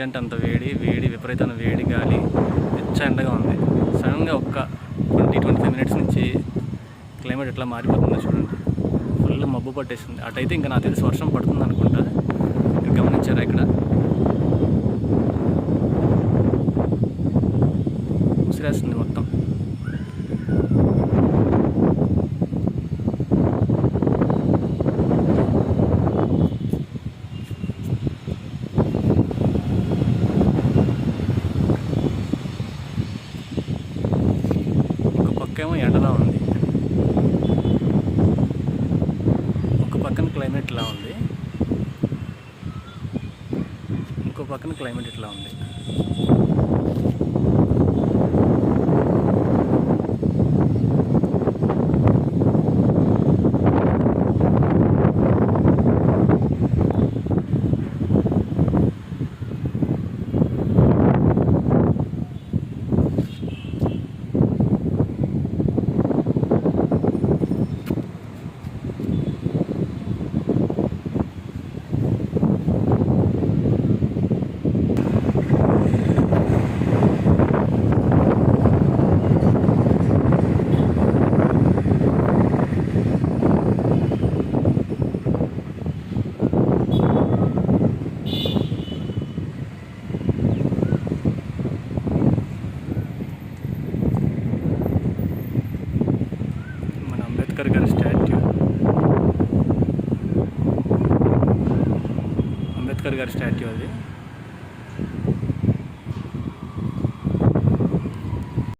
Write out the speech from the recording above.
వేడి అంటే అంత వేడి విపరీతమైన వేడి, గాలి, ఎండగా ఉంది. సడన్గా ఒక 20-25 మినిట్స్ నుంచి క్లైమేట్ ఎట్లా మారిపోతుందో చూడండి. ఫుల్ మబ్బు పట్టేసింది. అటైతే ఇంకా నాకు తెలిసి వర్షం పడుతుంది అనుకుంటా. మీరు గమనించారా ఇక్కడ? ఉసిరేస్తుంది మొత్తం. ఇంకో పక్కేమో ఎండలా ఉంది, ఒక పక్కన క్లైమేట్ ఇలా ఉంది, ఇంకో పక్కన క్లైమేట్ ఇట్లా ఉంది. అంబేద్కర్ గారి స్టాట్యూ, అంబేద్కర్ గారి స్టాట్యూ అది.